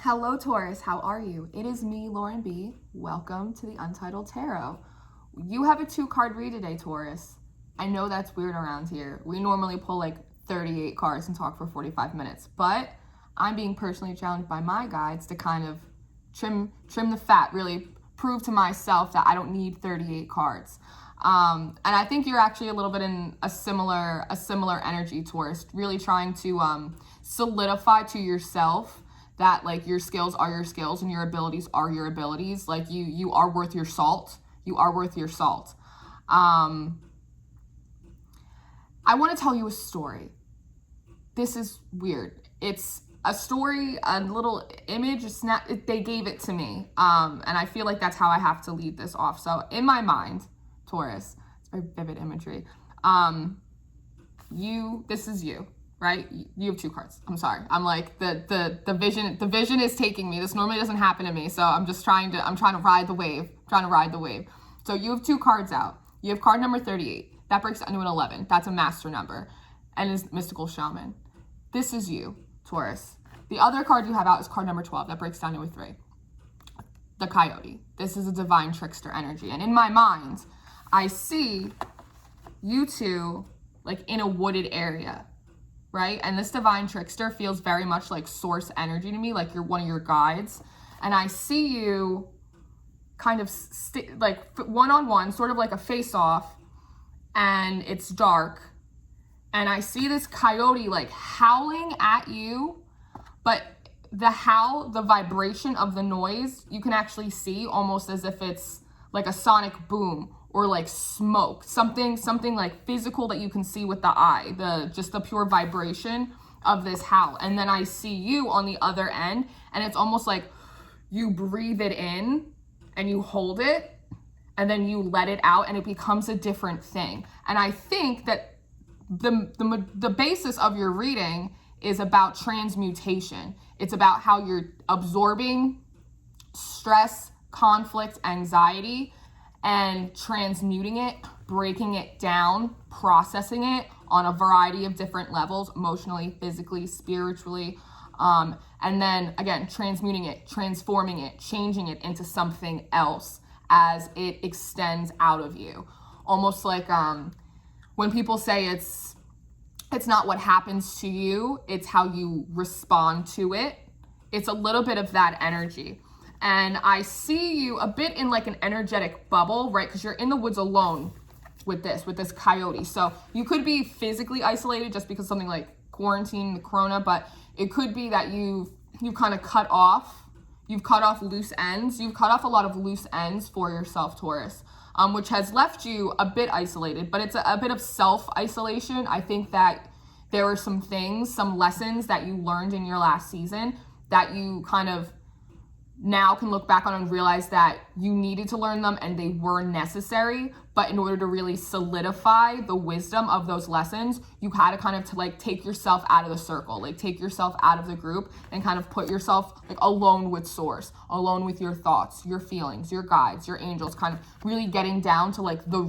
Hello Taurus, how are you? It is me, Lauren B. Welcome to the Untitled Tarot. You have a 2-card read today, Taurus. I know that's weird around here. We normally pull like 38 cards and talk for 45 minutes, but I'm being personally challenged by my guides to kind of trim the fat, really prove to myself that I don't need 38 cards. And I think you're actually a little bit in a similar energy, Taurus, really trying to solidify to yourself that like your skills are your skills and your abilities are your abilities. Like you are worth your salt. You are worth your salt. I want to tell you a story. This is weird. It's a story, a little image, they gave it to me. And I feel like that's how I have to lead this off. So in my mind, Taurus, it's very vivid imagery. This is you. Right? You have 2 cards. I'm sorry. I'm like the vision is taking me. This normally doesn't happen to me. So I'm trying to ride the wave, So you have 2 cards out. You have card number 38. That breaks down to an 11. That's a master number and is mystical shaman. This is you, Taurus. The other card you have out is card number 12. That breaks down to a 3. The coyote. This is a divine trickster energy. And in my mind, I see you two like in a wooded area. Right? And this divine trickster feels very much like source energy to me, like you're one of your guides. And I see you kind of like one-on-one, sort of like a face-off, and it's dark. And I see this coyote like howling at you, but the howl, the vibration of the noise, you can actually see almost as if it's like a sonic boom or like smoke, something like physical that you can see with the eye, just the pure vibration of this howl. And then I see you on the other end, and it's almost like you breathe it in and you hold it and then you let it out and it becomes a different thing. And I think that the basis of your reading is about transmutation. It's about how you're absorbing stress, conflict, anxiety, and transmuting it, breaking it down, processing it on a variety of different levels, emotionally, physically, spiritually, and then again, transmuting it, transforming it, changing it into something else as it extends out of you. Almost like when people say it's not what happens to you, it's how you respond to it. It's a little bit of that energy. And I see you a bit in like an energetic bubble, right? Because you're in the woods alone with this coyote. So you could be physically isolated just because something like quarantine, the corona, but it could be that you've kind of cut off loose ends. You've cut off a lot of loose ends for yourself, Taurus, which has left you a bit isolated, but it's a bit of self-isolation. I think that there were some lessons that you learned in your last season that you kind of now can look back on and realize that you needed to learn them and they were necessary. But in order to really solidify the wisdom of those lessons, you had to kind of like take yourself out of the circle, like take yourself out of the group and kind of put yourself like alone with source, alone with your thoughts, your feelings, your guides, your angels, kind of really getting down to the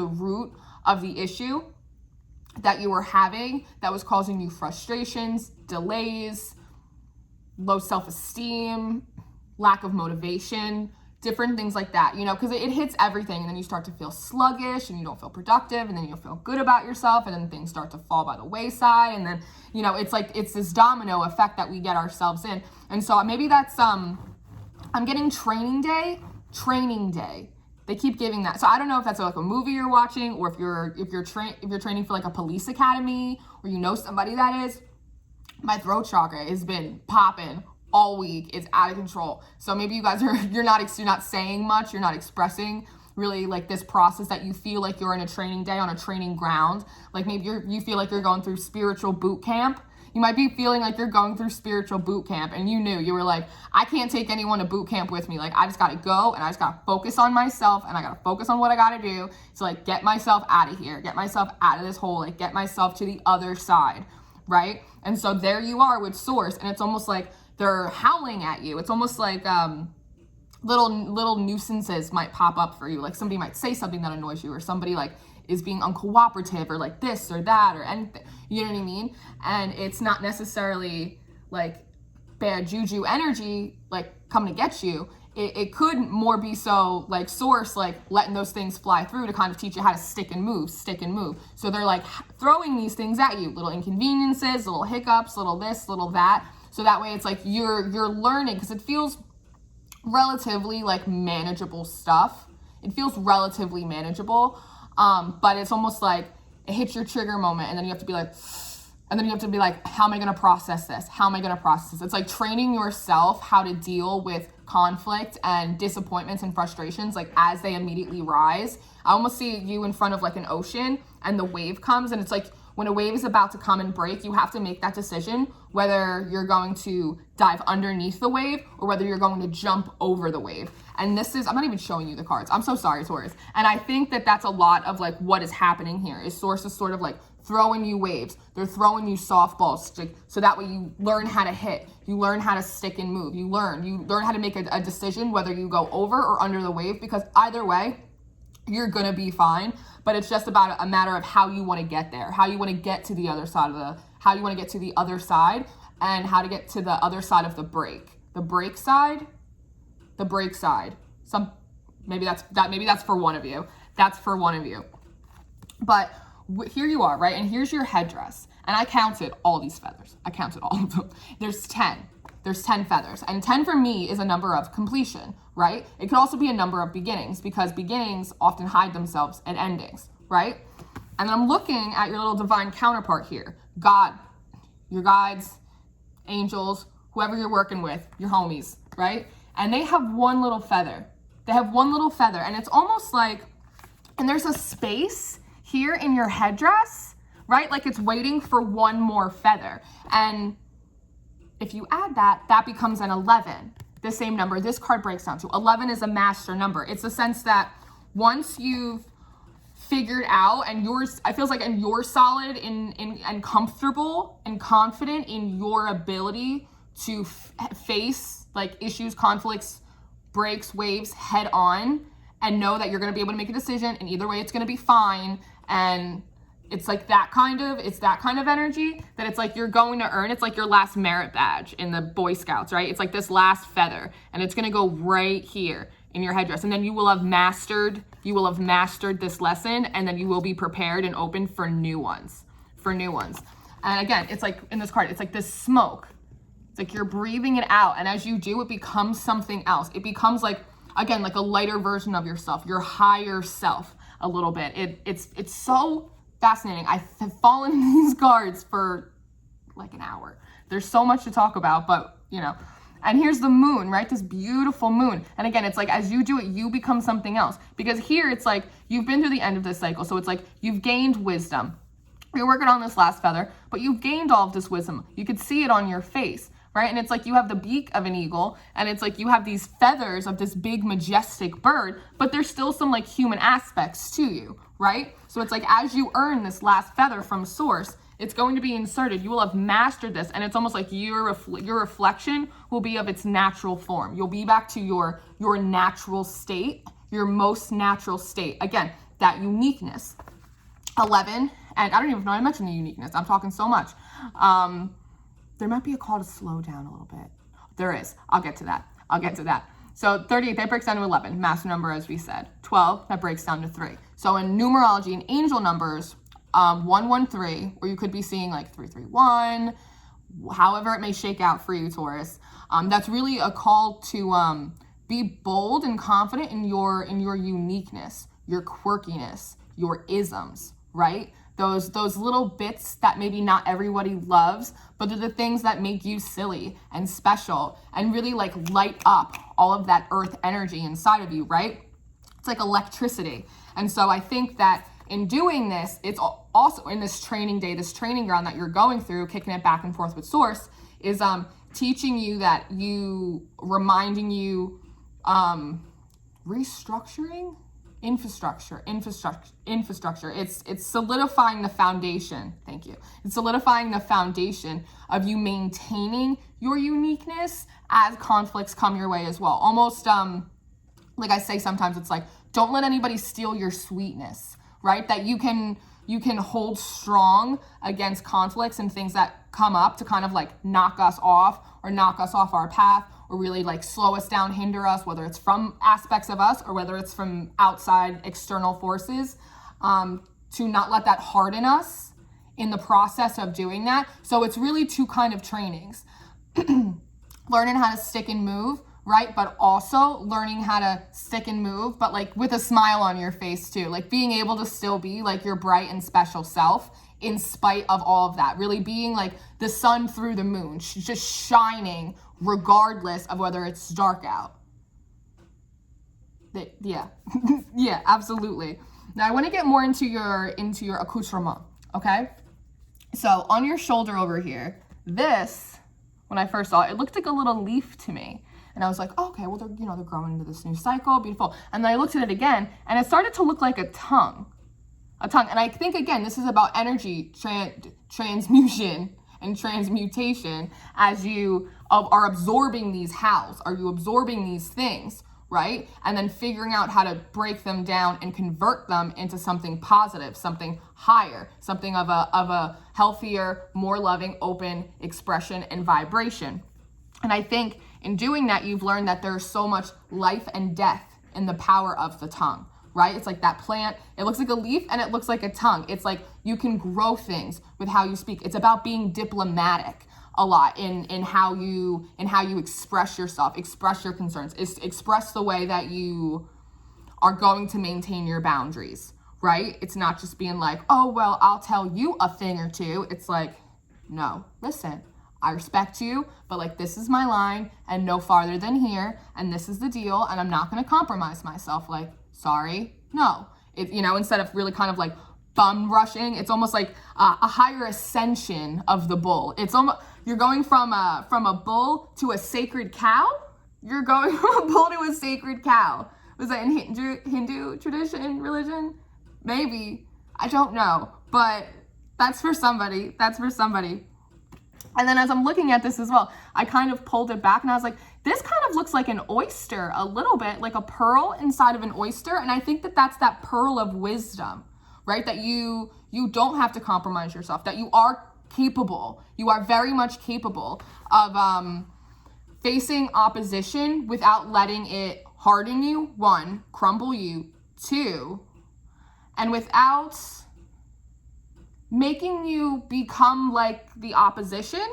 root of the issue that you were having that was causing you frustrations, delays, low self-esteem, lack of motivation, different things like that, because it hits everything. And then you start to feel sluggish and you don't feel productive, and then you don't feel good about yourself, and then things start to fall by the wayside. And then, it's this domino effect that we get ourselves in. And so maybe that's, I'm getting training day. They keep giving that. So I don't know if that's like a movie you're watching, or if you're training for like a police academy, or somebody that is. My throat chakra has been popping all week. It's out of control. So maybe you guys you're not saying much. You're not expressing really like this process that you feel like you're in a training day on a training ground. Like maybe you feel like you're going through spiritual boot camp. You might be feeling like you're going through spiritual boot camp, and you were like, I can't take anyone to boot camp with me. Like, I just got to go, and I just got to focus on myself, and I got to focus on what I got to do to like get myself out of here, get myself out of this hole, like get myself to the other side. Right? And so there you are with source, and it's almost like they're howling at you. It's almost like little nuisances might pop up for you. Like somebody might say something that annoys you, or somebody like is being uncooperative, or like this or that or anything. You know what I mean? And it's not necessarily like bad juju energy like coming to get you, it could more be so like source like letting those things fly through to kind of teach you how to stick and move. So they're like throwing these things at you, little inconveniences, little hiccups, little this, little that. So that way it's like you're learning, because it feels relatively like manageable stuff. It feels relatively manageable, but it's almost like it hits your trigger moment, and then you have to be like, how am I going to process this? How am I going to process this? It's like training yourself how to deal with conflict and disappointments and frustrations, like as they immediately rise. I almost see you in front of like an ocean, and the wave comes, and it's like when a wave is about to come and break, you have to make that decision whether you're going to dive underneath the wave or whether you're going to jump over the wave. And this is, I'm not even showing you the cards. I'm so sorry, Taurus. And I think that that's a lot of like what is happening here is Source is sort of like throwing you waves. They're throwing you softballs, so that way you learn how to hit. You learn how to stick and move. You learn how to make a decision whether you go over or under the wave, because either way, you're gonna be fine. But it's just about a matter of how you want to get there, how you want to get to the other side how you want to get to the other side, and how to get to the other side of the break. The break side. Maybe that's for one of you. That's for one of you. But here you are, right? And here's your headdress. And I counted all these feathers. I counted all of them. There's 10. There's 10 feathers. And 10 for me is a number of completion, right? It could also be a number of beginnings, because beginnings often hide themselves in endings, right? And I'm looking at your little divine counterpart here. God, your guides, angels, whoever you're working with, your homies, right? And they have one little feather. And it's almost like, and there's a space here in your headdress, right? Like it's waiting for one more feather. And if you add that, that becomes an 11, the same number this card breaks down to. 11 is a master number. It's the sense that once you've figured out, and I feels like, and you're solid and comfortable and confident in your ability to face like issues, conflicts, breaks, waves head on, and know that you're going to be able to make a decision, and either way it's going to be fine. And it's like that kind of energy that it's like you're going to earn. It's like your last merit badge in the Boy Scouts, right? It's like this last feather, and it's going to go right here in your headdress. And then you will have mastered this lesson, and then you will be prepared and open for new ones. And again, it's like in this card, it's like this smoke. It's like you're breathing it out, and as you do, it becomes something else. It becomes like, again, like a lighter version of yourself, your higher self a little bit. It's so fascinating. I have fallen in these cards for like an hour. There's so much to talk about, but you know. And here's the moon, right? This beautiful moon. And again, it's like as you do it, you become something else. Because here it's like you've been through the end of this cycle. So it's like you've gained wisdom. You're working on this last feather, but you've gained all of this wisdom. You could see it on your face, right? And it's like you have the beak of an eagle, and it's like you have these feathers of this big majestic bird, but there's still some like human aspects to you, right? So it's like as you earn this last feather from Source, it's going to be inserted. You will have mastered this, and it's almost like your reflection will be of its natural form. You'll be back to your natural state, your most natural state. Again, that uniqueness. 11, and I don't even know I mentioned the uniqueness. I'm talking so much. There might be a call to slow down a little bit. There is. I'll get to that. So 38, that breaks down to 11, master number as we said. 12, that breaks down to 3. So in numerology and angel numbers, 113, or you could be seeing like 331, however it may shake out for you, Taurus. That's really a call to be bold and confident in your uniqueness, your quirkiness, your isms, right? Those little bits that maybe not everybody loves, but they're the things that make you silly and special and really like light up all of that earth energy inside of you, right? It's like electricity. And so I think that in doing this, it's also in this training day, this training ground that you're going through, kicking it back and forth with Source, is teaching you that reminding you, restructuring infrastructure. It's solidifying the foundation. Thank you. It's solidifying the foundation of you maintaining your uniqueness as conflicts come your way as well. Almost like I say sometimes, it's like, don't let anybody steal your sweetness, right? That you can hold strong against conflicts and things that come up to kind of like knock us off or knock us off our path, or really like slow us down, hinder us, whether it's from aspects of us or whether it's from outside external forces, to not let that harden us in the process of doing that. So it's really two kind of trainings. Learning how to stick and move, right? But also learning how to stick and move, but like with a smile on your face too. Like being able to still be like your bright and special self in spite of all of that. Really being like the sun through the moon, just shining regardless of whether it's dark out. Yeah, yeah, absolutely. Now I want to get more into your accoutrement, okay? So on your shoulder over here, this, when I first saw it, it looked like a little leaf to me. And I was like, oh, okay, well, they're growing into this new cycle, beautiful. And then I looked at it again, and it started to look like a tongue. And I think, again, this is about energy transmutation and transmutation as you are absorbing these hows. Are you absorbing these things, right? And then figuring out how to break them down and convert them into something positive, something higher, something of a healthier, more loving, open expression and vibration. And I think in doing that, you've learned that there's so much life and death in the power of the tongue, right? It's like that plant, it looks like a leaf and it looks like a tongue. It's like you can grow things with how you speak. It's about being diplomatic a lot in how you express yourself, express your concerns, express the way that you are going to maintain your boundaries, right? It's not just being like, oh, well, I'll tell you a thing or two. It's like, no, listen, I respect you, but like, this is my line and no farther than here. And this is the deal. And I'm not going to compromise myself. Like, sorry, no. Instead of really kind of like bum rushing, it's almost like a higher ascension of the bull. It's almost, you're going from a bull to a sacred cow. You're going from a bull to a sacred cow. Was that in Hindu tradition, religion? Maybe. I don't know. But that's for somebody. That's for somebody. And then as I'm looking at this as well, I kind of pulled it back and I was like, this kind of looks like an oyster a little bit, like a pearl inside of an oyster. And I think that that's that pearl of wisdom, right? That you don't have to compromise yourself, that you are capable. You are very much capable of facing opposition without letting it harden you, one, crumble you, two, and without making you become like the opposition.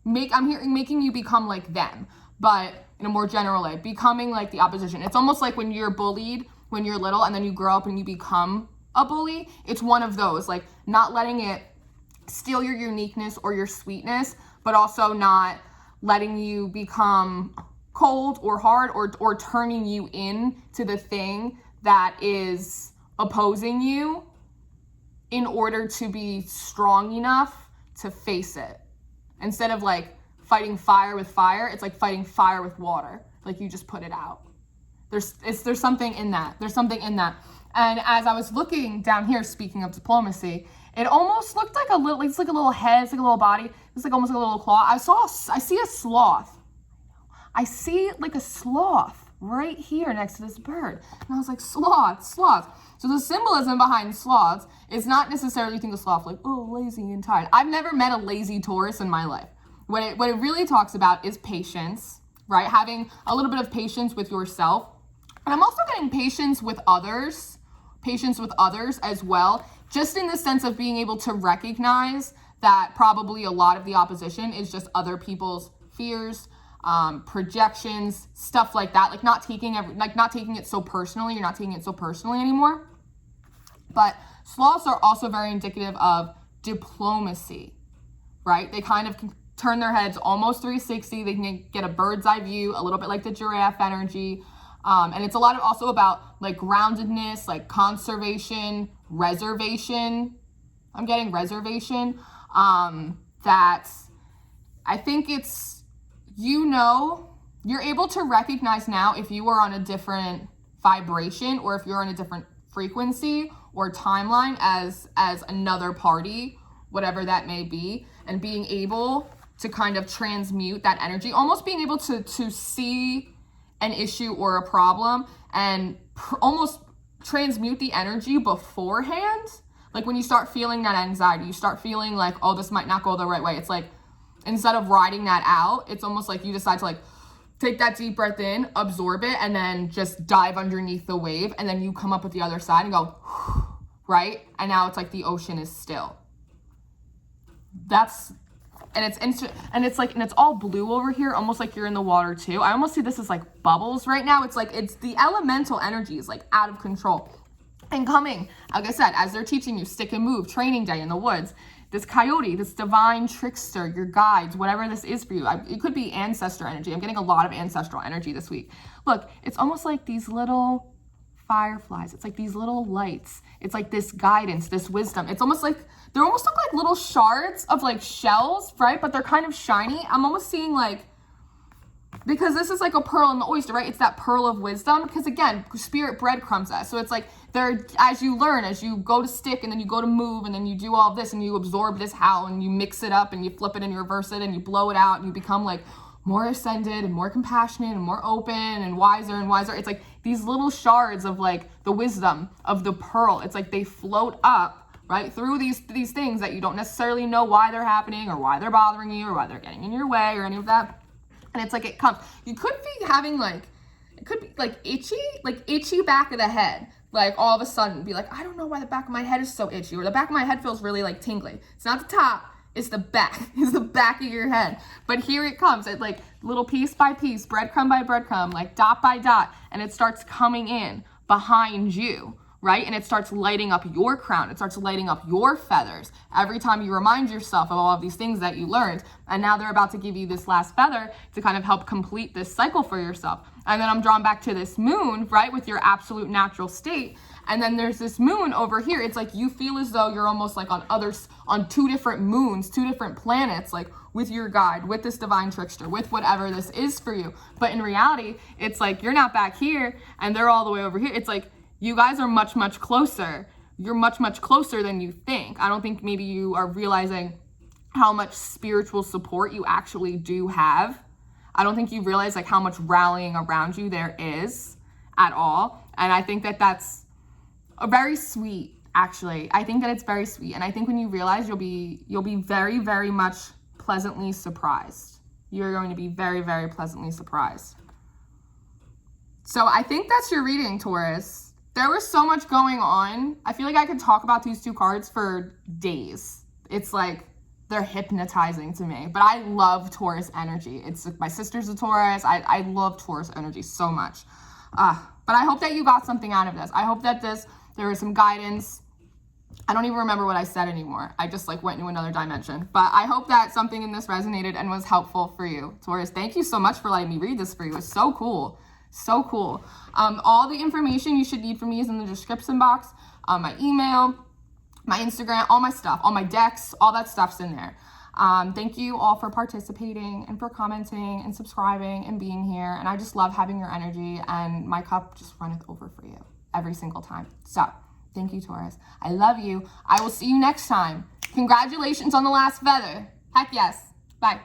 I'm hearing making you become like them, but in a more general way, becoming like the opposition. It's almost like when you're bullied when you're little and then you grow up and you become a bully. It's one of those, like not letting it steal your uniqueness or your sweetness, but also not letting you become cold or hard or turning you in to the thing that is opposing you in order to be strong enough to face it. Instead of like fighting fire with fire, it's like fighting fire with water. Like you just put it out. There's something in that. There's something in that. And as I was looking down here, speaking of diplomacy, it almost looked like it's like a little head, it's like a little body. It's like almost like a little claw. I see a sloth. I see like a sloth right here next to this bird. And I was like, sloth. So the symbolism behind sloths is not necessarily you think of sloth like, oh, lazy and tired. I've never met a lazy Taurus in my life. What it really talks about is patience, right? Having a little bit of patience with yourself. And I'm also getting patience with others as well, just in the sense of being able to recognize that probably a lot of the opposition is just other people's fears, projections, stuff like that. Like not taking it so personally. You're not taking it so personally anymore. But sloths are also very indicative of diplomacy, right? They kind of can turn their heads almost 360. They can get a bird's eye view, a little bit like the giraffe energy. And it's a lot of also about like groundedness, like conservation, reservation. I'm getting reservation. That I think it's, you're able to recognize now if you are on a different vibration or if you're on a different frequency or timeline as another party, whatever that may be, and being able to kind of transmute that energy, almost being able to see an issue or a problem and almost transmute the energy beforehand. Like when you start feeling that anxiety, you start feeling like, oh, this might not go the right way. It's like, instead of riding that out, it's almost like you decide to like take that deep breath in, absorb it, and then just dive underneath the wave. And then you come up with the other side and go, right? And now it's like the ocean is still. And it's all blue over here, almost like you're in the water too. I almost see this as like bubbles right now. It's the elemental energy is like out of control. And coming, like I said, as they're teaching you stick and move, training day in the woods, this coyote, this divine trickster, your guides, whatever this is for you. It could be ancestor energy. I'm getting a lot of ancestral energy this week. Look, it's almost like these little fireflies. It's like these little lights. It's like this guidance, this wisdom. It's almost like, they almost look like little shards of like shells, right? But they're kind of shiny. I'm almost seeing like, because this is like a pearl in the oyster, right? It's that pearl of wisdom. Because again, spirit breadcrumbs us. So it's like, as you learn, as you go to stick and then you go to move and then you do all of this and you absorb this howl and you mix it up and you flip it and you reverse it and you blow it out and you become like more ascended and more compassionate and more open and wiser. It's like these little shards of like the wisdom of the pearl. It's like they float up, right, through these things that you don't necessarily know why they're happening or why they're bothering you or why they're getting in your way or any of that. And it's like it comes. You could be having like, it could be like itchy back of the head. Like all of a sudden be like, I don't know why the back of my head is so itchy, or the back of my head feels really like tingly. It's not the top, it's the back. It's the back of your head. But here it comes. It's like little piece by piece, breadcrumb by breadcrumb, like dot by dot, and it starts coming in behind you, right? And it starts lighting up your crown. It starts lighting up your feathers every time you remind yourself of all of these things that you learned. And now they're about to give you this last feather to kind of help complete this cycle for yourself. And then I'm drawn back to this moon, right, with your absolute natural state. And then there's this moon over here. It's like you feel as though you're almost like on two different moons, two different planets, like with your guide, with this divine trickster, with whatever this is for you. But in reality, it's like you're not back here and they're all the way over here. It's like you guys are much, much closer. You're much, much closer than you think. I don't think maybe you are realizing how much spiritual support you actually do have. I don't think you realize like how much rallying around you there is at all. And I think that that's a very sweet, actually. I think that it's very sweet. And I think when you realize you'll be very, very much pleasantly surprised. You're going to be very, very pleasantly surprised. So I think that's your reading, Taurus. There was so much going on. I feel like I could talk about these two cards for days. It's like, they're hypnotizing to me, but I love Taurus energy. It's like my sister's a Taurus. I love Taurus energy so much. But I hope that you got something out of this. I hope that there was some guidance. I don't even remember what I said anymore. I just like went into another dimension, but I hope that something in this resonated and was helpful for you. Taurus, thank you so much for letting me read this for you. It's so cool. So cool. All the information you should need from me is in the description box. My email, my Instagram, all my stuff, all my decks, all that stuff's in there. Thank you all for participating and for commenting and subscribing and being here. And I just love having your energy, and my cup just runneth over for you every single time. So thank you, Taurus. I love you. I will see you next time. Congratulations on the last feather. Heck yes. Bye.